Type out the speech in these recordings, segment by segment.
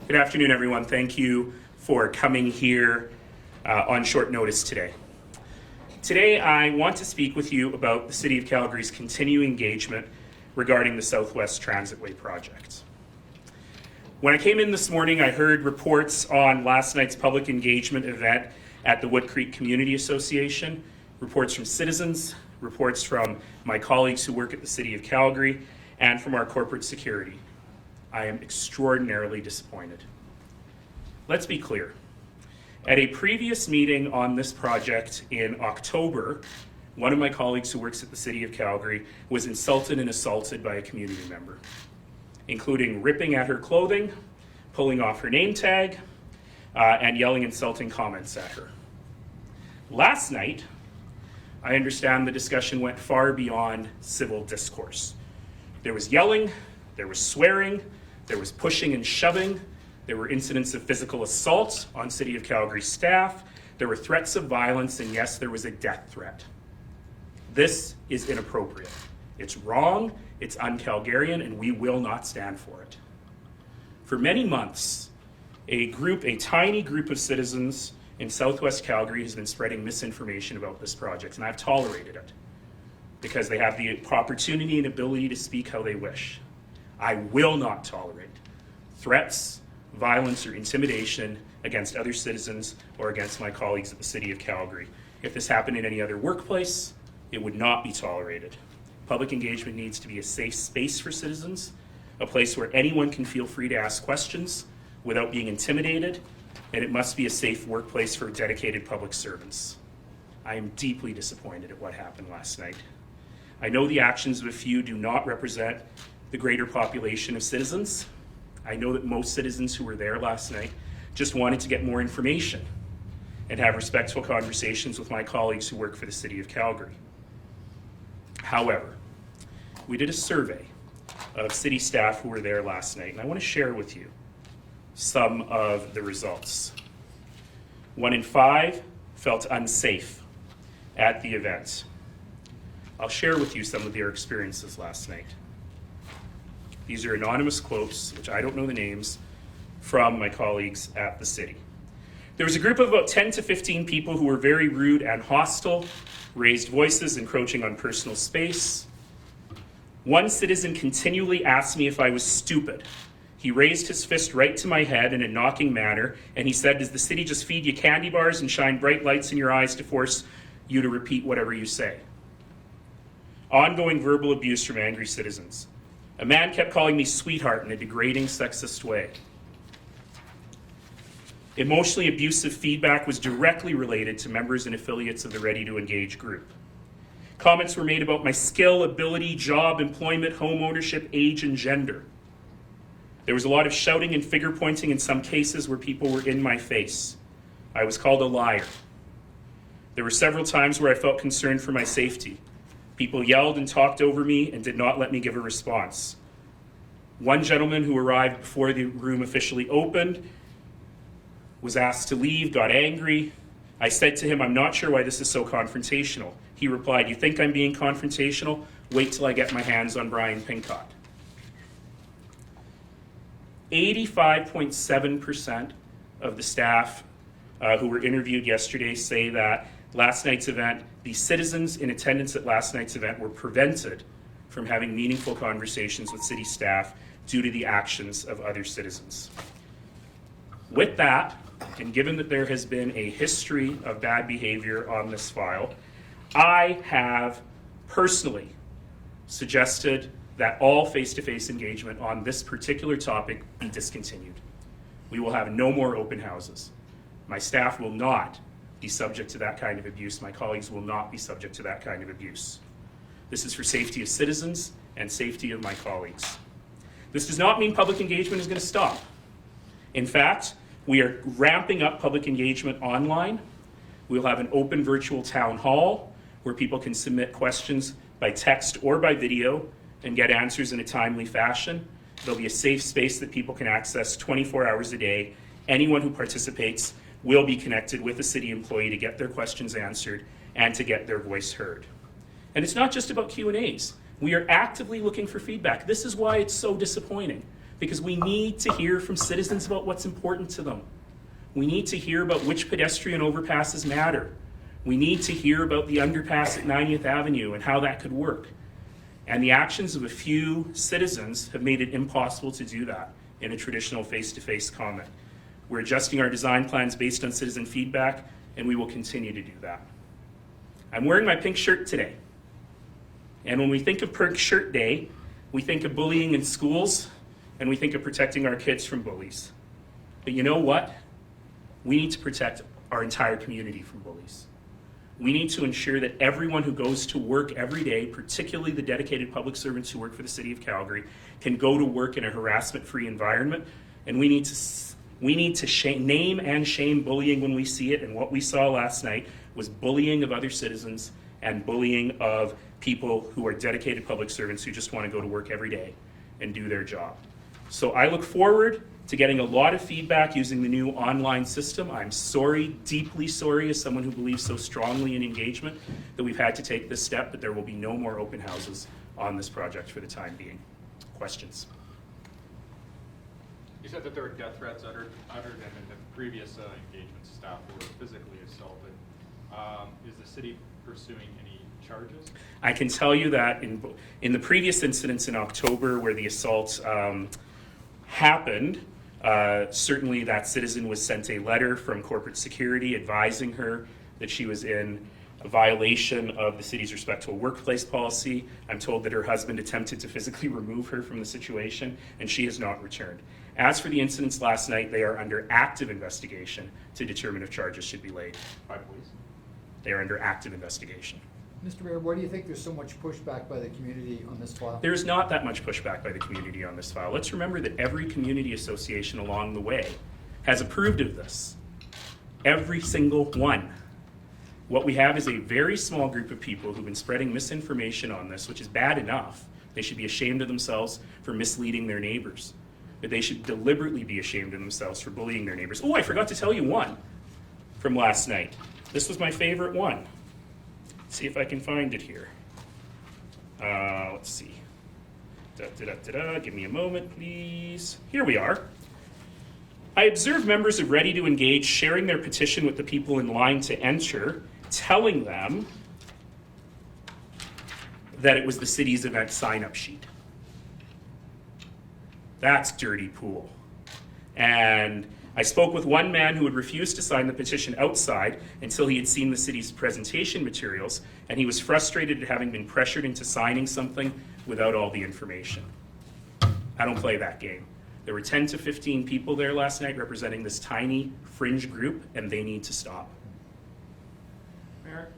Good afternoon, everyone. Thank you for coming here on short notice today. Today, I want to speak with you about the City of Calgary's continuing engagement regarding the SW Transitway project. When I came in this morning, I heard reports on last night's public engagement event at the Wood Creek Community Association, reports from citizens, reports from my colleagues who work at the City of Calgary, and from our corporate security. I am extraordinarily disappointed. Let's be clear. At a previous meeting on this project in October, one of my colleagues who works at the City of Calgary was insulted and assaulted by a community member, including ripping at her clothing, pulling off her name tag, and yelling insulting comments at her. Last night, I understand the discussion went far beyond civil discourse. There was yelling, there was swearing, there was pushing and shoving, there were incidents of physical assault on City of Calgary staff, there were threats of violence, and yes, there was a death threat. This is inappropriate. It's wrong, it's un-Calgarian, and we will not stand for it. For many months, a tiny group of citizens in Southwest Calgary has been spreading misinformation about this project, and I've tolerated it because they have the opportunity and ability to speak how they wish. I will not tolerate threats, violence, or intimidation against other citizens or against my colleagues at the City of Calgary. If this happened in any other workplace, it would not be tolerated. Public engagement needs to be a safe space for citizens, a place where anyone can feel free to ask questions without being intimidated, and it must be a safe workplace for dedicated public servants. I am deeply disappointed at what happened last night. I know the actions of a few do not represent the greater population of citizens. I know that most citizens who were there last night just wanted to get more information and have respectful conversations with my colleagues who work for the City of Calgary. However, we did a survey of city staff who were there last night, and I want to share with you some of the results. 1 in 5 felt unsafe at the event. I'll share with you some of their experiences last night. These are anonymous quotes, which I don't know the names, from my colleagues at the city. There was a group of about 10 to 15 people who were very rude and hostile, raised voices, encroaching on personal space. One citizen continually asked me if I was stupid. He raised his fist right to my head in a knocking manner, and he said, "Does the city just feed you candy bars and shine bright lights in your eyes to force you to repeat whatever you say?" Ongoing verbal abuse from angry citizens. A man kept calling me sweetheart in a degrading, sexist way. Emotionally abusive feedback was directly related to members and affiliates of the Ready to Engage group. Comments were made about my skill, ability, job, employment, home ownership, age, and gender. There was a lot of shouting and finger pointing in some cases where people were in my face. I was called a liar. There were several times where I felt concerned for my safety. People yelled and talked over me and did not let me give a response. One gentleman who arrived before the room officially opened was asked to leave, got angry. I said to him, "I'm not sure why this is so confrontational." He replied, "You think I'm being confrontational? Wait till I get my hands on Brian Pincott." 85.7% of the staff who were interviewed yesterday say that last night's event, the citizens in attendance at last night's event were prevented from having meaningful conversations with city staff due to the actions of other citizens. With that, and given that there has been a history of bad behavior on this file, I have personally suggested that all face-to-face engagement on this particular topic be discontinued. We will have no more open houses. My staff will not be subject to that kind of abuse. My colleagues will not be subject to that kind of abuse. This is for safety of citizens and safety of my colleagues. This does not mean public engagement is going to stop. In fact, we are ramping up public engagement online. We'll have an open virtual town hall where people can submit questions by text or by video and get answers in a timely fashion. There'll be a safe space that people can access 24 hours a day. Anyone who participates will be connected with a city employee to get their questions answered and to get their voice heard. And it's not just about Q&As. We are actively looking for feedback. This is why it's so disappointing because we need to hear from citizens about what's important to them. We need to hear about which pedestrian overpasses matter. We need to hear about the underpass at 90th Avenue and how that could work. And the actions of a few citizens have made it impossible to do that in a traditional face-to-face comment. We're adjusting our design plans based on citizen feedback, and we will continue to do that. I'm wearing my pink shirt today. And when we think of Pink Shirt Day, we think of bullying in schools, and we think of protecting our kids from bullies. But you know what? We need to protect our entire community from bullies. We need to ensure that everyone who goes to work every day, particularly the dedicated public servants who work for the City of Calgary, can go to work in a harassment-free environment. And we need to name and shame bullying when we see it. And what we saw last night was bullying of other citizens and bullying of people who are dedicated public servants who just want to go to work every day and do their job. So I look forward to getting a lot of feedback using the new online system. I'm sorry, deeply sorry, as someone who believes so strongly in engagement, that we've had to take this step, but there will be no more open houses on this project for the time being. Questions? You said that there were death threats uttered than in the previous engagement staff who were physically assaulted. Is the city pursuing any charges? I can tell you that in the previous incidents in October where the assault happened, certainly that citizen was sent a letter from corporate security advising her that she was in a violation of the city's respectful workplace policy. I'm told that her husband attempted to physically remove her from the situation, and she has not returned. As for the incidents last night, they are under active investigation to determine if charges should be laid. By police? They are under active investigation. Mr. Mayor, why do you think there's so much pushback by the community on this file? There's not that much pushback by the community on this file. Let's remember that every community association along the way has approved of this. Every single one. What we have is a very small group of people who've been spreading misinformation on this, which is bad enough. They should be ashamed of themselves for misleading their neighbors. But they should deliberately be ashamed of themselves for bullying their neighbors. Oh, I forgot to tell you one from last night. This was my favorite one. Let's see if I can find it here. Let's see. Give me a moment, please. Here we are. I observed members of Ready to Engage sharing their petition with the people in line to enter, telling them that it was the city's event sign-up sheet. That's dirty pool. And I spoke with one man who had refused to sign the petition outside until he had seen the city's presentation materials, and he was frustrated at having been pressured into signing something without all the information. I don't play that game. There were 10 to 15 people there last night representing this tiny fringe group, and they need to stop. Mayor,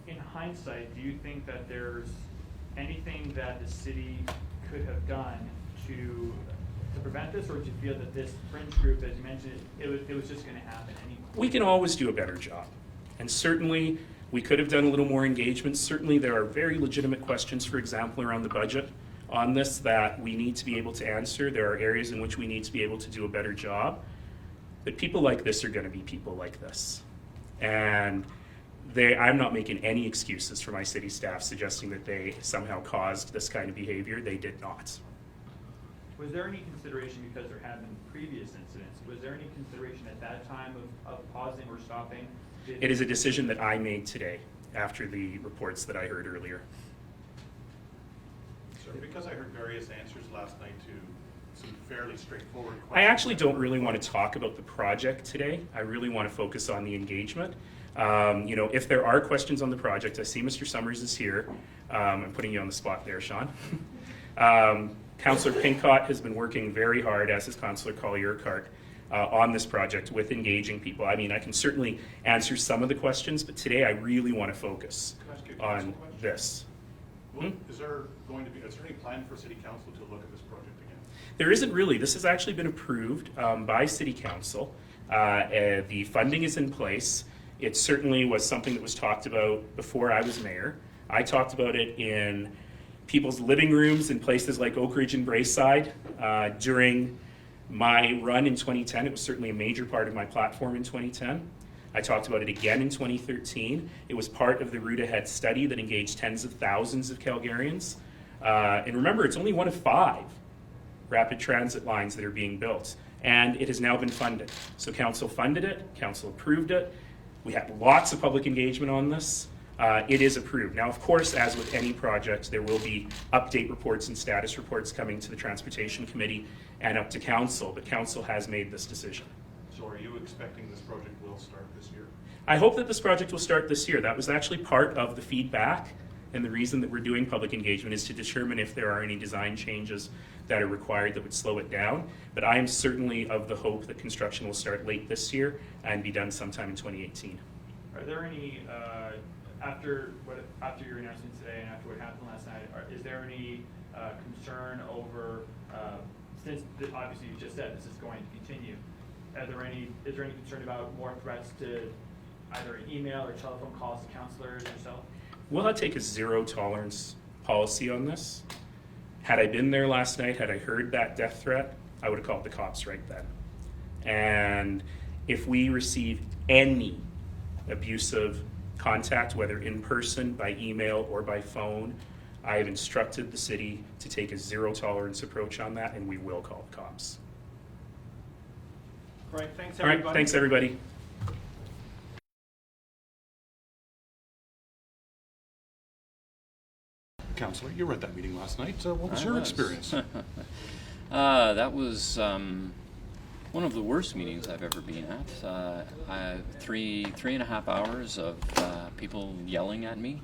in hindsight, do you think that there's anything that the city could have done to prevent this, or do you feel that this fringe group, as you mentioned, it was just going to happen anyway? We can always do a better job. And certainly, we could have done a little more engagement. Certainly, there are very legitimate questions, for example, around the budget on this that we need to be able to answer. There are areas in which we need to be able to do a better job. But people like this are going to be people like this. And I'm not making any excuses for my city staff suggesting that they somehow caused this kind of behavior. They did not. Was there any consideration, because there have been previous incidents, was there any consideration at that time of pausing or stopping? It is a decision that I made today after the reports that I heard earlier. So because I heard various answers last night to some fairly straightforward questions. I actually don't really want to talk about the project today. I really want to focus on the engagement. If there are questions on the project, I see Mr. Summers is here. I'm putting you on the spot there, Sean. Councillor Pincott has been working very hard, as has Councillor Collier-Cart, on this project with engaging people. I mean, I can certainly answer some of the questions, but today I really want to focus on this. Well, is there any plan for City Council to look at this project again? There isn't really. This has actually been approved by City Council. The funding is in place. It certainly was something that was talked about before I was mayor. I talked about it in people's living rooms in places like Oak Ridge and Braeside during my run in 2010. It was certainly a major part of my platform in 2010. I talked about it again in 2013. It was part of the Route Ahead study that engaged tens of thousands of Calgarians. And remember, it's only one of 5 rapid transit lines that are being built. And it has now been funded. So council funded it, council approved it. We had lots of public engagement on this. It is approved. Now, of course, as with any project, there will be update reports and status reports coming to the Transportation Committee and up to council, but council has made this decision. So are you expecting this project will start this year? I hope that this project will start this year. That was actually part of the feedback, and the reason that we're doing public engagement is to determine if there are any design changes that are required that would slow it down. But I am certainly of the hope that construction will start late this year and be done sometime in 2018. Are there any, after your announcement today and after what happened last night, is there any concern over, since obviously you just said this is going to continue, is there any concern about more threats to either email or telephone calls to councillors yourself? We'll take a zero tolerance policy on this. Had I been there last night, had I heard that death threat, I would have called the cops right then. And if we receive any abusive contact, whether in person, by email, or by phone, I have instructed the city to take a zero tolerance approach on that, and we will call the cops. Great, thanks All everybody. right, thanks everybody. Councillor, you were at that meeting last night. What was your experience? That was one of the worst meetings I've ever been at. Three and a half hours of people yelling at me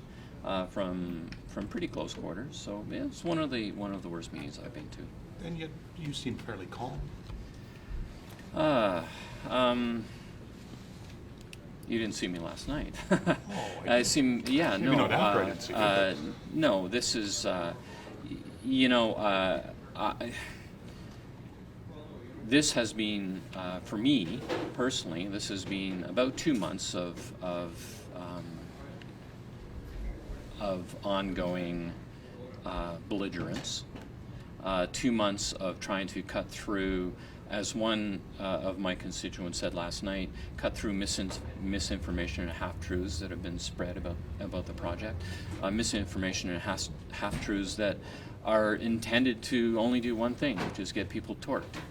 from pretty close quarters. So yeah, it's one of the worst meetings I've been to. And yet you seem fairly calm. You didn't see me last night. I I seem, yeah, Maybe no. not after I didn't see you, No, this is, this has been, for me personally, this has been about 2 months of ongoing belligerence. 2 months of trying to cut through, as one of my constituents said last night, cut through misinformation and half-truths that have been spread about the project. Misinformation and half-truths that are intended to only do one thing, which is get people torqued.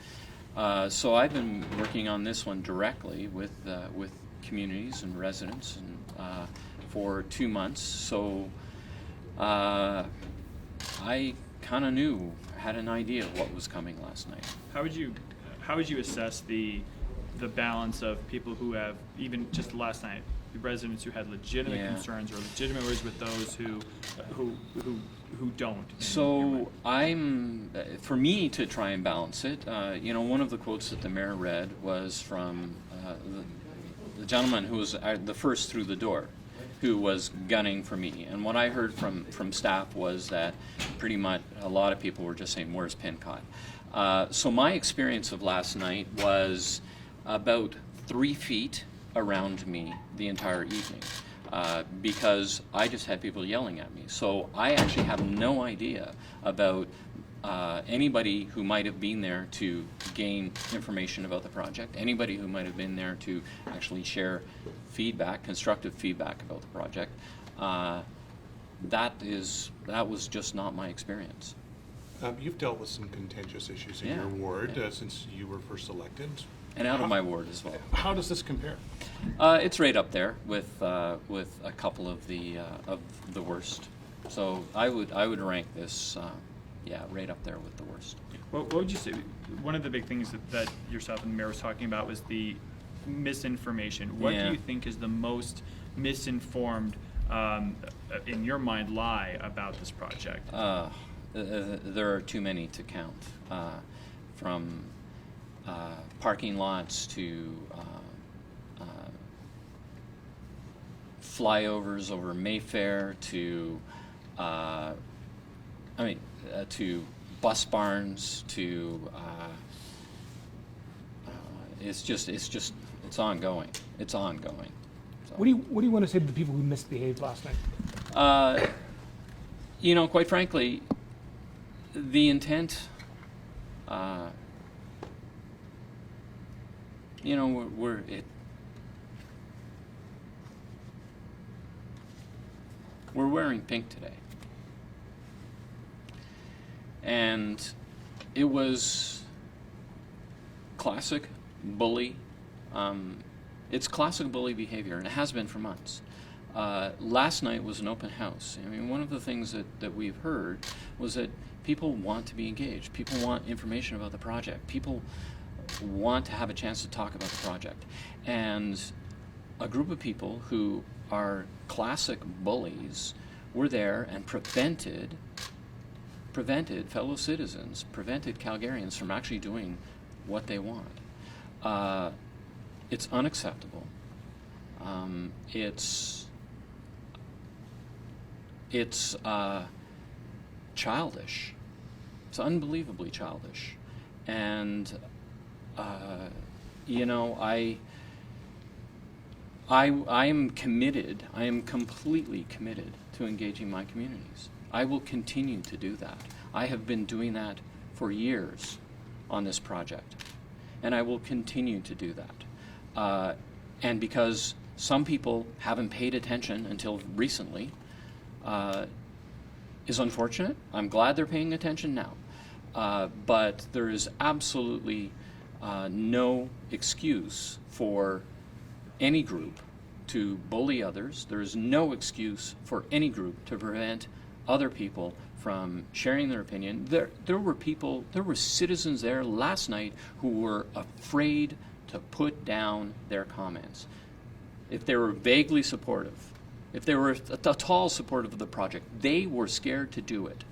So I've been working on this one directly with communities and residents and for 2 months. So I kind of had an idea of what was coming last night. How would you assess the balance of people who have, even just last night, the residents who had legitimate concerns or legitimate worries with those who don't? So for me to try and balance it, one of the quotes that the mayor read was from the gentleman who was the first through the door, who was gunning for me. And what I heard from staff was that pretty much a lot of people were just saying, "Where's Pincott?" So my experience of last night was about 3 feet around me the entire evening, because I just had people yelling at me. So I actually have no idea about anybody who might have been there to gain information about the project, anybody who might have been there to actually share feedback, constructive feedback about the project. That was just not my experience. You've dealt with some contentious issues in your ward since you were first elected. And out of my ward as well. How does this compare? It's right up there with a couple of the worst. So I would rank this, right up there with the worst. What would you say? One of the big things that yourself and the mayor was talking about was the misinformation. What do you think is the most misinformed, in your mind, lie about this project? There are too many to count, from parking lots to flyovers over Mayfair to to bus barns to it's ongoing. It's ongoing. So. What do you want to say to the people who misbehaved last night? Quite frankly, the intent, we're wearing pink today, and it was classic bully. It's classic bully behavior, and it has been for months. Last night was an open house. I mean, one of the things that we've heard was that people want to be engaged. People want information about the project. People want to have a chance to talk about the project. And a group of people who are classic bullies were there and prevented fellow citizens, prevented Calgarians from actually doing what they want. It's unacceptable. It's childish. It's unbelievably childish. And you know, I am committed, I am completely committed to engaging my communities. I will continue to do that. I have been doing that for years on this project, and I will continue to do that. And because some people haven't paid attention until recently, is unfortunate. I'm glad they're paying attention now. But there is absolutely no excuse for any group to bully others. There is no excuse for any group to prevent other people from sharing their opinion. There were citizens there last night who were afraid to put down their comments. If they were vaguely supportive, if they were at all supportive of the project, they were scared to do it.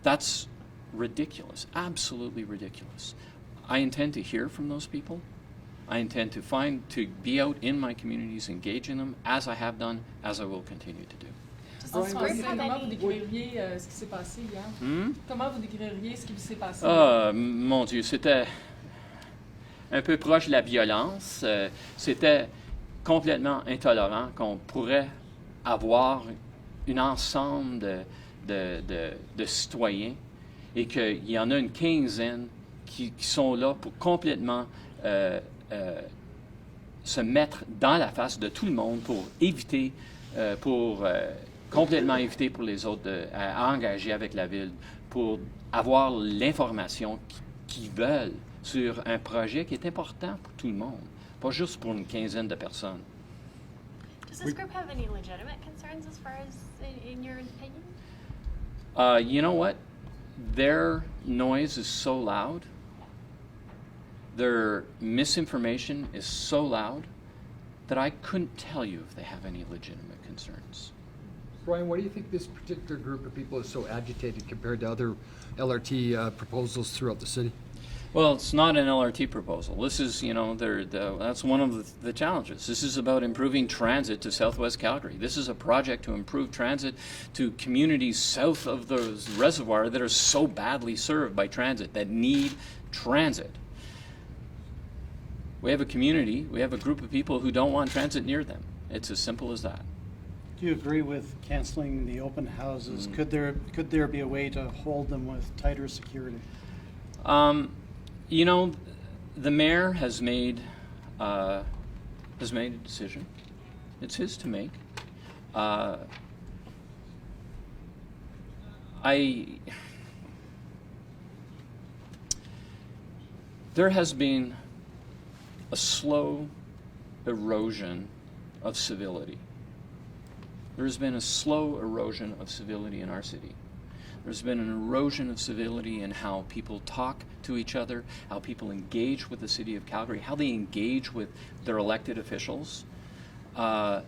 That's ridiculous, absolutely ridiculous. I intend to hear from those people. I intend to be out in my communities, engaging them, as I have done, as I will continue to do. Comment vous décririez ce qui s'est passé hier? Comment vous décririez ce qui s'est passé? Mon Dieu, c'était un peu proche de la violence. C'était complètement intolérant qu'on pourrait avoir un ensemble de citoyens et qu'il y en a une quinzaine qui sont là pour complètement se mettre dans la face de tout le monde pour éviter, complètement éviter pour les autres à engager avec la ville, pour avoir l'information qu'ils veulent sur un projet qui est important pour tout le monde, pas juste pour une quinzaine de personnes. Does this group have any legitimate concerns as far as, in your opinion? You know what? Their noise is so loud, their misinformation is so loud, that I couldn't tell you if they have any legitimate concerns. Brian, why do you think this particular group of people is so agitated compared to other LRT proposals throughout the city? Well, it's not an LRT proposal. This is, you know, that's one of the challenges. This is about improving transit to Southwest Calgary. This is a project to improve transit to communities south of the reservoir that are so badly served by transit, that need transit. We have a community, we have a group of people who don't want transit near them. It's as simple as that. Do you agree with canceling the open houses? Could there be a way to hold them with tighter security? You know, the mayor has made a decision. It's his to make. There has been a slow erosion of civility. There's been a slow erosion of civility in our city. There's been an erosion of civility in how people talk to each other, how people engage with the city of Calgary, how they engage with their elected officials. That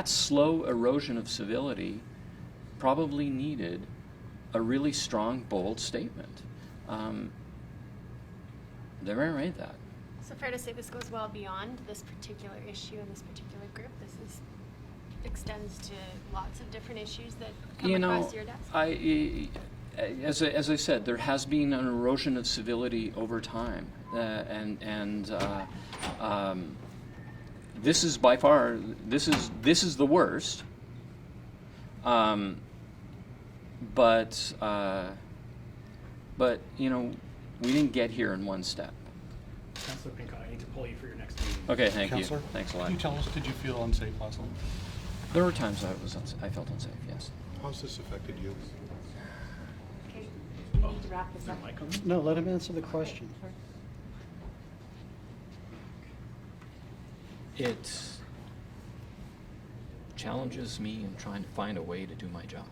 slow erosion of civility probably needed a really strong, bold statement. They made that. So fair to say this goes well beyond this particular issue and this particular group. This extends to lots of different issues that come across your desk. As I said, there has been an erosion of civility over time, and this is by far this is the worst. But you know, we didn't get here in one step. Councillor Pincott, I need to pull you for your next meeting. Okay, thank Councillor, you. Thanks a lot. Can you tell us, did you feel unsafe last night? There were times I felt unsafe. Yes. How's this affected you? to wrap this up. No, let him answer the question. It challenges me in trying to find a way to do my job.